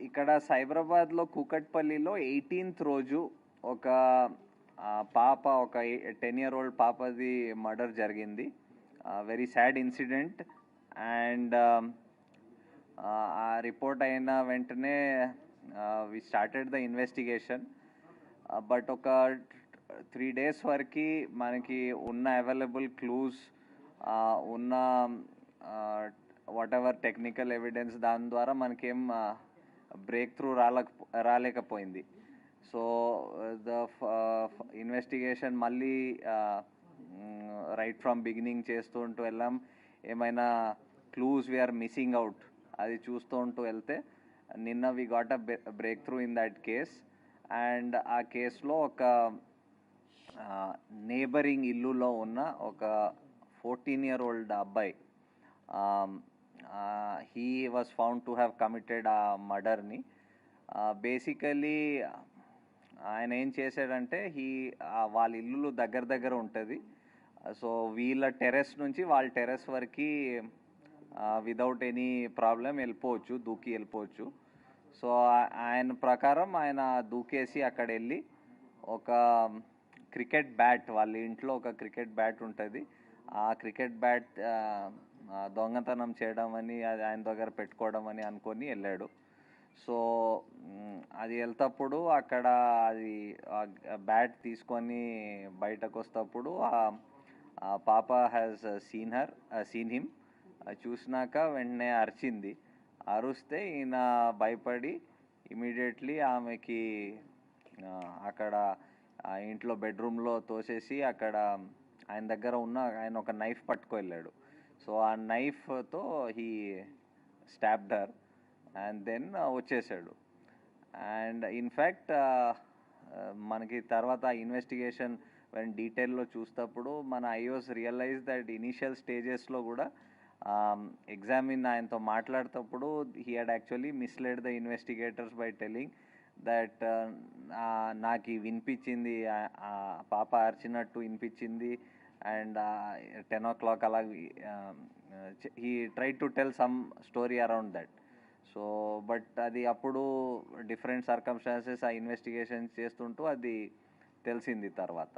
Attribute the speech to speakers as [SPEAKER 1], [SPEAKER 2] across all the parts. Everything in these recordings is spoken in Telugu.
[SPEAKER 1] ఇక్కడ సైబరాబాద్లో కూకట్పల్లిలో 18th రోజు ఒక పాప, ఒక 10-year-old పాపది మర్డర్ జరిగింది. Very sad incident. అండ్ ఆ రిపోర్ట్ అయిన వెంటనే we started the investigation. But ఒక 3 days వరకు మనకి ఉన్న అవైలబుల్ క్లూస్, ఉన్న వాట్ ఎవర్ టెక్నికల్ ఎవిడెన్స్, దాని ద్వారా మనకేం బ్రేక్ త్రూ రాలేకపోయింది. సో ద ఇన్వెస్టిగేషన్ మళ్ళీ రైట్ ఫ్రమ్ బిగినింగ్ చేస్తూ ఉంటూ వెళ్ళాం. ఏమైనా క్లూస్ వీఆర్ మిస్సింగ్ అవుట్ అది చూస్తూ ఉంటూ వెళ్తే నిన్న we got a breakthrough in that case. And ఆ కేసులో ఒక నేబరింగ్ ఇల్లులో ఉన్న ఒక 14-year-old అబ్బాయి, he was found to have committed ఆ మర్డర్ని. బేసికలీ ఆయన ఏం చేశాడంటే, వాళ్ళ ఇల్లు దగ్గర దగ్గర ఉంటుంది. సో వీళ్ళ టెర్రస్ నుంచి వాళ్ళ టెర్రస్ వరకు విదౌట్ ఎనీ ప్రాబ్లం వెళ్ళిపోవచ్చు, దూకి వెళ్ళిపోవచ్చు. సో ఆయన ప్రకారం ఆయన దూకేసి అక్కడ వెళ్ళి ఒక క్రికెట్ బ్యాట్, వాళ్ళ ఇంట్లో ఒక క్రికెట్ బ్యాట్ ఉంటుంది, ఆ క్రికెట్ బ్యాట్ దొంగతనం చేయడం అని, అది ఆయన దగ్గర పెట్టుకోవడం అని అనుకొని వెళ్ళాడు. సో అది వెళ్తప్పుడు అక్కడ అది బ్యాట్ తీసుకొని బయటకు వస్తప్పుడు పాప హ్యాస్ సీన్ హిమ్. చూసినాక వెంటనే అరిచింది. అరుస్తే ఈయన భయపడి ఇమీడియట్లీ ఆమెకి అక్కడ ఇంట్లో బెడ్రూమ్లో తోసేసి అక్కడ ఆయన దగ్గర ఉన్న ఆయన ఒక నైఫ్ పట్టుకు వెళ్ళాడు. సో ఆ నైఫ్తో he stabbed her and then వచ్చేసాడు. అండ్ ఇన్ఫ్యాక్ట్ మనకి తర్వాత ఇన్వెస్టిగేషన్ డీటెయిల్లో చూసేటప్పుడు మన ఐఓస్ రియలైజ్ దట్ ఇనీషియల్ స్టేజెస్లో కూడా ఎగ్జామిన్ ఆయనతో మాట్లాడేటప్పుడు he had actually misled the investigators by telling that నాకు వినిపించింది, పాప అరిచినట్టు వినిపించింది. అండ్ 10 o'clock అలా he try to tell some story around that. So but అది అప్పుడు డిఫరెంట్ సర్కమ్స్టాన్సెస్ ఆ ఇన్వెస్టిగేషన్ చేస్తుంటూ అది తెలిసింది తర్వాత.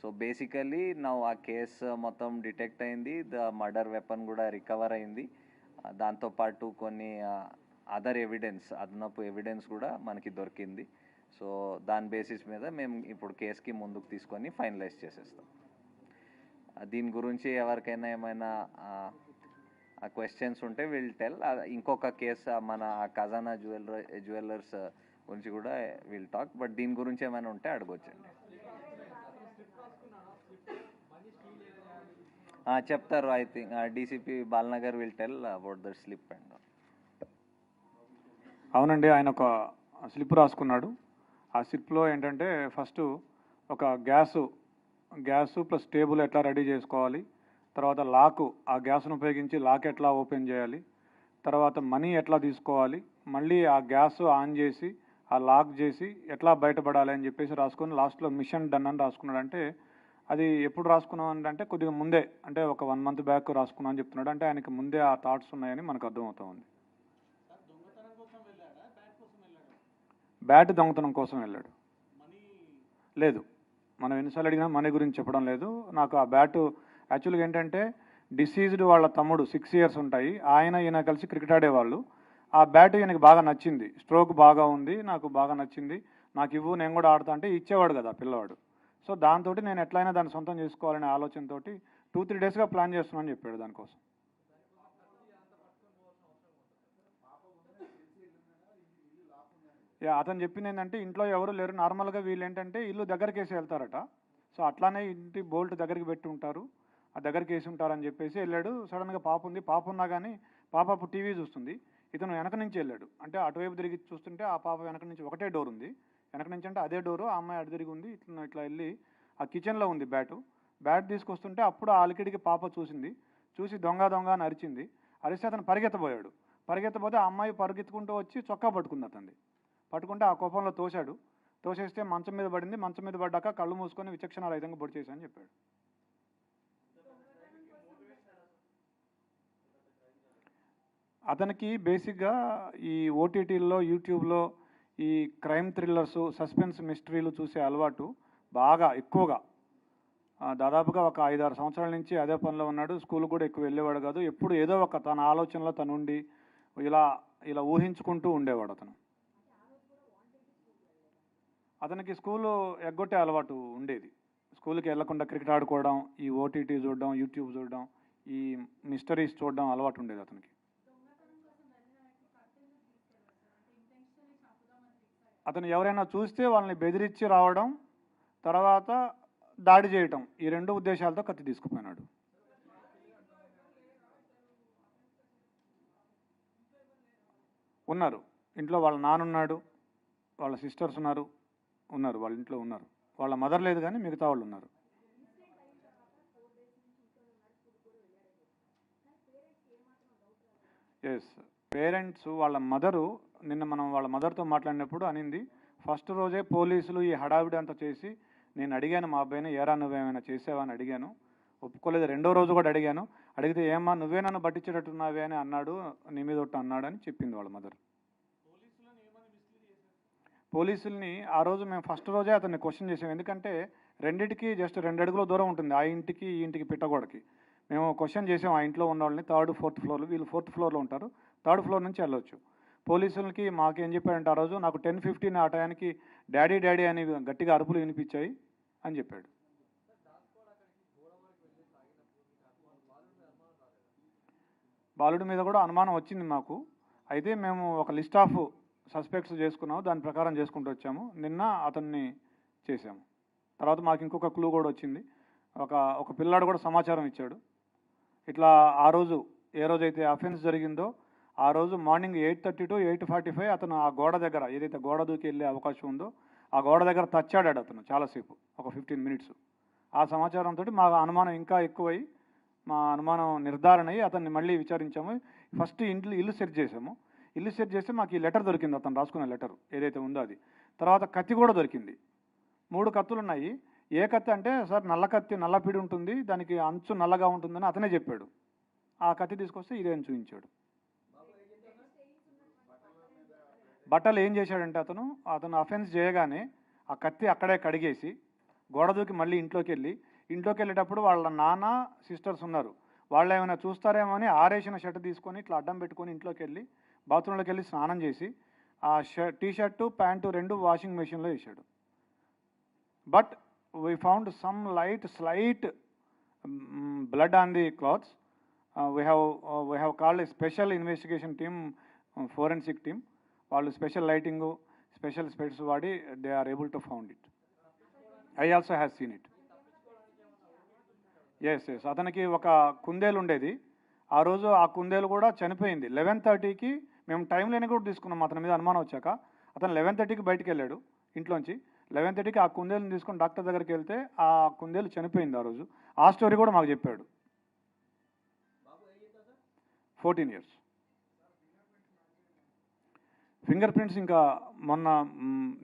[SPEAKER 1] సో బేసికలీ ఆ కేసు మొత్తం డిటెక్ట్ అయింది, ద మర్డర్ వెపన్ కూడా రికవర్ అయింది. దాంతోపాటు కొన్ని అదర్ ఎవిడెన్స్, అదనపు ఎవిడెన్స్ కూడా మనకి దొరికింది. సో దాని బేసిస్ మీద మేము ఇప్పుడు కేసుకి ముందుకు తీసుకొని ఫైనలైజ్ చేసేస్తాం. దీని గురించి ఎవరికైనా ఏమైనా క్వశ్చన్స్ ఉంటే విల్ టెల్. ఇంకొక కేసు మన ఖజానా జ్యువెలర్స్ గురించి కూడా విల్ టాక్. బట్ దీని గురించి ఏమైనా ఉంటే అడగొచ్చండి. చెప్తారు. I think DCP Balanagar will tell about the slip. And
[SPEAKER 2] అవునండి, ఆయన ఒక స్లిప్ రాసుకున్నాడు. ఆ స్లిప్లో ఏంటంటే ఫస్ట్ ఒక గ్యాసు ప్లస్ టేబుల్ ఎట్లా రెడీ చేసుకోవాలి, తర్వాత లాకు, ఆ గ్యాస్ను ఉపయోగించి లాక్ ఎట్లా ఓపెన్ చేయాలి, తర్వాత మనీ ఎట్లా తీసుకోవాలి, మళ్ళీ ఆ గ్యాస్ ఆన్ చేసి ఆ లాక్ చేసి ఎట్లా బయటపడాలి అని చెప్పేసి రాసుకొని లాస్ట్లో మిషన్ డన్ అని రాసుకున్నాడు. అంటే అది ఎప్పుడు రాసుకున్నాం అంటే కొద్దిగా ముందే, అంటే ఒక 1 month బ్యాక్ రాసుకున్నాం అని చెప్తున్నాడు. అంటే ఆయనకి ముందే ఆ థాట్స్ ఉన్నాయని మనకు అర్థమవుతా ఉంది. బ్యాట్ దొంగతనం కోసం వెళ్ళాడు. లేదు, మనం ఎన్నిసార్లు అడిగినా మనీ గురించి చెప్పడం లేదు. నాకు ఆ బ్యాటు యాక్చువల్గా ఏంటంటే డిసీజ్డ్ వాళ్ళ తమ్ముడు 6 years ఉంటాయి, ఈయన కలిసి క్రికెట్ ఆడేవాళ్ళు. ఆ బ్యాట్ ఈయనకి బాగా నచ్చింది, స్ట్రోక్ బాగా ఉంది, నాకు బాగా నచ్చింది, నాకు ఇవ్వు నేను కూడా ఆడతా అంటే ఇచ్చేవాడు కదా పిల్లవాడు. సో దాంతో నేను ఎట్లయినా దాన్ని సొంతం చేసుకోవాలనే ఆలోచనతో 2-3 daysగా ప్లాన్ చేస్తున్నాను చెప్పాడు దానికోసం. అతను చెప్పింది ఏంటంటే ఇంట్లో ఎవరు లేరు, నార్మల్గా వీళ్ళు ఏంటంటే ఇల్లు దగ్గరికి వేసి వెళ్తారట. సో అట్లానే ఇంటి బోల్ట్ దగ్గరికి పెట్టి ఉంటారు, ఆ దగ్గరికి వేసి ఉంటారని చెప్పేసి వెళ్ళాడు. సడన్గా పాప ఉంది, పాప ఉన్నా కానీ పాప అప్పుడు టీవీ చూస్తుంది, ఇతను వెనక నుంచి వెళ్ళాడు. అంటే అటువైపు తిరిగి చూస్తుంటే ఆ పాప వెనక నుంచి ఒకటే డోర్ ఉంది, వెనక నుంచి అంటే అదే డోరు, ఆ అమ్మాయి అటు తిరిగి ఉంది. ఇట్లా వెళ్ళి ఆ కిచెన్లో ఉంది బ్యాట్ తీసుకొస్తుంటే అప్పుడు ఆ అలికిడికి పాప చూసి దొంగ అని అరిచింది. అరిస్తే అతను పరిగెత్తబోతే ఆ అమ్మాయి పరిగెత్తుకుంటూ వచ్చి చొక్కా పట్టుకుంది. పట్టుకుంటే ఆ కోపంలో తోసేస్తే మంచం మీద పడింది. మంచం మీద పడ్డాక కళ్ళు మూసుకొని విచక్షణ రహితంగా పొడి చేశానని చెప్పాడు. అతనికి బేసిక్గా ఈ ఓటీటీల్లో యూట్యూబ్లో ఈ క్రైమ్ థ్రిల్లర్స్ సస్పెన్స్ మిస్టరీలు చూసే అలవాటు బాగా ఎక్కువగా. దాదాపుగా ఒక 5-6 సంవత్సరాల నుంచి అదే పనిలో ఉన్నాడు. స్కూల్ కూడా ఎక్కువ వెళ్ళేవాడు కాదు. ఎప్పుడు ఏదో ఒక తన ఆలోచనలో తను ఉండి ఇలా ఇలా ఊహించుకుంటూ ఉండేవాడు అతను. అతనికి స్కూలు ఎగ్గొట్టే అలవాటు ఉండేది. స్కూల్కి వెళ్లకుండా క్రికెట్ ఆడుకోవడం, ఈ ఓటీటీ చూడడం, యూట్యూబ్ చూడడం, ఈ మిస్టరీస్ చూడడం అలవాటు ఉండేది అతనికి. అతను ఎవరైనా చూస్తే వాళ్ళని బెదిరించి రావడం, తర్వాత దాడి చేయటం, ఈ 2 ఉద్దేశాలతో కత్తి తీసుకుపోయినాడు. ఉన్నారు ఇంట్లో. వాళ్ళ నాన్నున్నాడు, వాళ్ళ సిస్టర్స్ ఉన్నారు, వాళ్ళ ఇంట్లో ఉన్నారు. వాళ్ళ మదర్ లేదు కానీ మిగతా వాళ్ళు ఉన్నారు. ఎస్, పేరెంట్స్ వాళ్ళ మదరు నిన్న మనం వాళ్ళ మదర్తో మాట్లాడినప్పుడు అనింది, ఫస్ట్ రోజే పోలీసులు ఈ హడావిడి అంతా చేసి నేను అడిగాను మా అబ్బాయిని, ఏరా నువ్వేమైనా చేసావా అని అడిగాను, ఒప్పుకోలేదు. 2వ రోజు కూడా అడిగాను, అడిగితే ఏమ్మా నువ్వే నన్ను పట్టించేటట్టున్నావే అని అన్నాడు, నీ మీద ఒట్టు అన్నాడు అని చెప్పింది వాళ్ళ మదర్. పోలీసుల్ని ఆ రోజు మేము ఫస్ట్ రోజే అతన్ని క్వశ్చన్ చేసాం. ఎందుకంటే రెండింటికి జస్ట్ 2 అడుగుల దూరం ఉంటుంది, ఆ ఇంటికి ఈ ఇంటికి పిట్టగోడకి. మేము క్వశ్చన్ చేసాం ఆ ఇంట్లో ఉన్న వాళ్ళని. 3rd, 4th ఫ్లోర్లు, వీళ్ళు 4th ఫ్లోర్లో ఉంటారు, 3rd ఫ్లోర్ నుంచి వెళ్ళొచ్చు. పోలీసులకి మాకేం చెప్పాడంటే ఆ రోజు, నాకు 10:15 ఆ టయానికి డాడీ డాడీ అని గట్టిగా అరుపులు వినిపించాయి అని చెప్పాడు. బాలుడి మీద కూడా అనుమానం వచ్చింది మాకు. అయితే మేము ఒక లిస్ట్ ఆఫ్ సస్పెక్ట్స్ చేసుకున్నాము, దాని ప్రకారం చేసుకుంటూ వచ్చాము. నిన్న అతన్ని చేశాము. తర్వాత మాకు ఇంకొక క్లూ కూడా వచ్చింది. ఒక పిల్లాడు కూడా సమాచారం ఇచ్చాడు. ఇట్లా ఆ రోజు ఏ రోజైతే అఫెన్స్ జరిగిందో ఆ రోజు మార్నింగ్ 8:30 to 8:45 అతను ఆ గోడ దగ్గర, ఏదైతే గోడ దూకి వెళ్ళే అవకాశం ఉందో ఆ గోడ దగ్గర తచ్చాడాడు అతను చాలాసేపు, ఒక 15 minutes. ఆ సమాచారంతో మా అనుమానం ఇంకా ఎక్కువై, మా అనుమానం నిర్ధారణ అయ్యి అతన్ని మళ్ళీ విచారించాము. ఫస్ట్ ఇల్లు సెర్చ్ చేసాము. ఇల్లు సెర్చ్ చేస్తే మాకు ఈ లెటర్ దొరికింది, అతను రాసుకున్న లెటర్ ఏదైతే ఉందో అది. తర్వాత కత్తి కూడా దొరికింది. 3 కత్తులు ఉన్నాయి. ఏ కత్తి అంటే, సార్ నల్ల కత్తి, నల్ల పిడి ఉంటుంది, దానికి అంచు నల్లగా ఉంటుందని అతనే చెప్పాడు. ఆ కత్తి తీసుకొస్తే ఇదే అని చూపించాడు. బట్టలు ఏం చేశాడంటే అతను అఫెన్స్ చేయగానే ఆ కత్తి అక్కడే కడిగేసి గోడ దూకి మళ్ళీ ఇంట్లోకి వెళ్ళేటప్పుడు వాళ్ళ నాన్న సిస్టర్స్ ఉన్నారు, వాళ్ళు ఏమైనా చూస్తారేమో అని ఆరేసిన షర్ట్ తీసుకొని ఇట్లా అడ్డం పెట్టుకొని ఇంట్లోకి వెళ్ళి బాత్రూంలోకి వెళ్ళి స్నానం చేసి ఆ టీ షర్టు ప్యాంటు 2 వాషింగ్ మెషిన్లో వేసాడు. But we found some slight blood on the clothes. We have called a special investigation team, forensic team. వాళ్ళు స్పెషల్ లైటింగ్, స్పెషల్ స్పెట్స్ వాడి they are able to found it. I also have seen it. Yes, అతనికి ఒక కుందేలు ఉండేది. ఆ రోజు ఆ కుందేలు కూడా చనిపోయింది. 11:30కి మేము టైం లేని కూడా తీసుకున్నాం అతని మీద అనుమానం వచ్చాక. అతను 11:30కి బయటికి వెళ్ళాడు ఇంట్లోంచి. 11:30కి ఆ కుందేలుని తీసుకొని డాక్టర్ దగ్గరికి వెళ్తే ఆ కుందేలు చనిపోయింది ఆ రోజు. ఆ స్టోరీ కూడా మాకు చెప్పాడు. 14 years. ఫింగర్ ప్రింట్స్ ఇంకా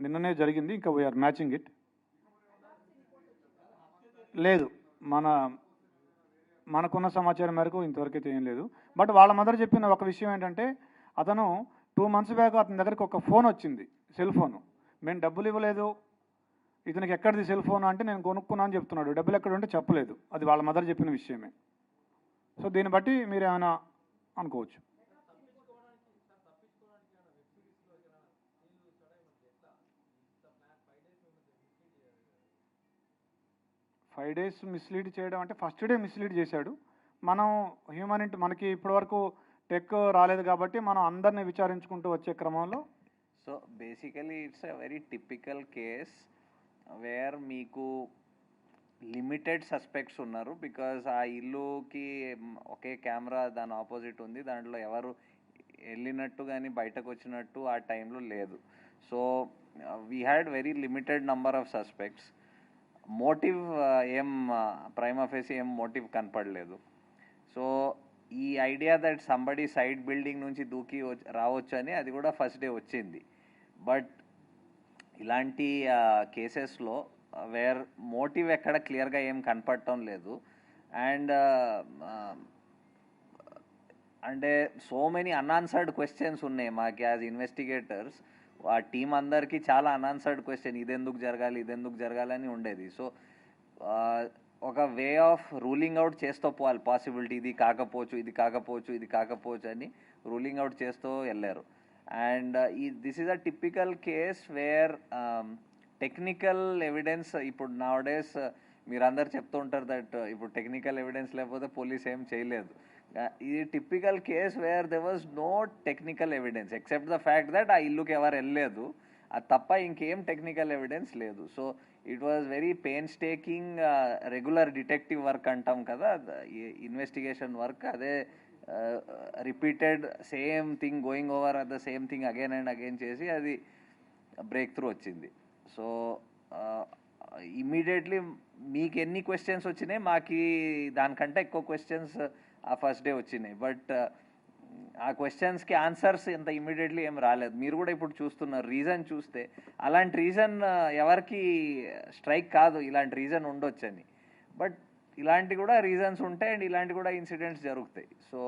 [SPEAKER 2] నిన్ననే జరిగింది, ఇంకా వీఆర్ మ్యాచింగ్ ఇట్. లేదు, మనకున్న సమాచారం మేరకు ఇంతవరకు అయితే ఏం లేదు. బట్ వాళ్ళ మదర్ చెప్పిన ఒక విషయం ఏంటంటే, అతను 2 months బ్యాక్ అతని దగ్గరికి ఒక ఫోన్ వచ్చింది, సెల్ ఫోను. మేము డబ్బులు ఇవ్వలేదు, ఇతనికి ఎక్కడిది సెల్ ఫోన్ అంటే నేను కొనుక్కున్నా అని చెప్తున్నాడు. డబ్బులు ఎక్కడ ఉంటే చెప్పలేదు. అది వాళ్ళ మదర్ చెప్పిన విషయమే. సో దీన్ని బట్టి మీరు ఏమైనా అనుకోవచ్చు. 5 days మిస్లీడ్ చేయడం అంటే ఫస్ట్ డే మిస్లీడ్ చేశాడు. మనం హ్యూమనిటీ, మనకి ఇప్పటివరకు టెక్ రాలేదు కాబట్టి మనం అందరినీ విచారించుకుంటూ వచ్చే క్రమంలో.
[SPEAKER 1] So basically it's a very typical case wear మీకు లిమిటెడ్ సస్పెక్ట్స్ ఉన్నారు. బికాజ్ ఆ ఇల్లుకి ఒకే కెమెరా దాని ఆపోజిట్ ఉంది, దాంట్లో ఎవరు వెళ్ళినట్టు కానీ బయటకు వచ్చినట్టు ఆ టైంలో లేదు. So we had very limited number of suspects. Motive ఏం ప్రైమా ఫేసి ఏం మోటివ్ కనపడలేదు. సో ఈ idea that somebody side building నుంచి దూకి రావచ్చు అని అది కూడా ఫస్ట్ డే వచ్చింది. బట్ ఇలాంటి కేసెస్లో వేర్ మోటివ్ ఎక్కడ క్లియర్గా ఏం కనపడటం లేదు. అండ్ అంటే సో మెనీ అన్ఆన్సర్డ్ క్వశ్చన్స్ ఉన్నాయి మాకు యాజ్ ఇన్వెస్టిగేటర్స్. ఆ టీం అందరికీ చాలా అన్ఆన్సర్డ్ క్వశ్చన్, ఇదెందుకు జరగాలి అని ఉండేది. సో ఒక వే ఆఫ్ రూలింగ్ అవుట్ చేస్తూ పోవాలి పాసిబిలిటీ, ఇది కాకపోవచ్చు అని రూలింగ్ అవుట్ చేస్తూ వెళ్ళారు. And this is a typical case wear technical evidence, ఇప్పుడు నౌడేస్ మీరందరు చెప్తూ ఉంటారు దట్ ఇప్పుడు టెక్నికల్ ఎవిడెన్స్ లేకపోతే పోలీస్ ఏం చేయలేదు. ఇది typical case where there was no technical evidence except the fact that ఆ ఇల్లుకి ఎవరు వెళ్ళలేదు, అది తప్ప ఇంకేం టెక్నికల్ ఎవిడెన్స్ లేదు. So it was very painstaking regular detective work అంటాం కదా, ఇన్వెస్టిగేషన్ వర్క్, అదే repeated same thing going over the same thing again and again చేసి అది బ్రేక్ త్రూ వచ్చింది. సో ఇమ్మీడియట్లీ మీకు ఎన్ని క్వశ్చన్స్ వచ్చినాయి, మాకు దానికంటే ఎక్కువ క్వశ్చన్స్ ఆ ఫస్ట్ డే వచ్చినాయి. బట్ ఆ క్వశ్చన్స్కి ఆన్సర్స్ ఇంత ఇమ్మీడియట్లీ ఏం రాలేదు. మీరు కూడా ఇప్పుడు చూస్తున్నారు, రీజన్ చూస్తే అలాంటి రీజన్ ఎవరికి స్ట్రైక్ కాదు, ఇలాంటి రీజన్ ఉండొచ్చని. బట్ ఇలాంటి కూడా రీజన్స్ ఉంటాయి అండ్ ఇలాంటి కూడా ఇన్సిడెంట్స్ జరుగుతాయి. సో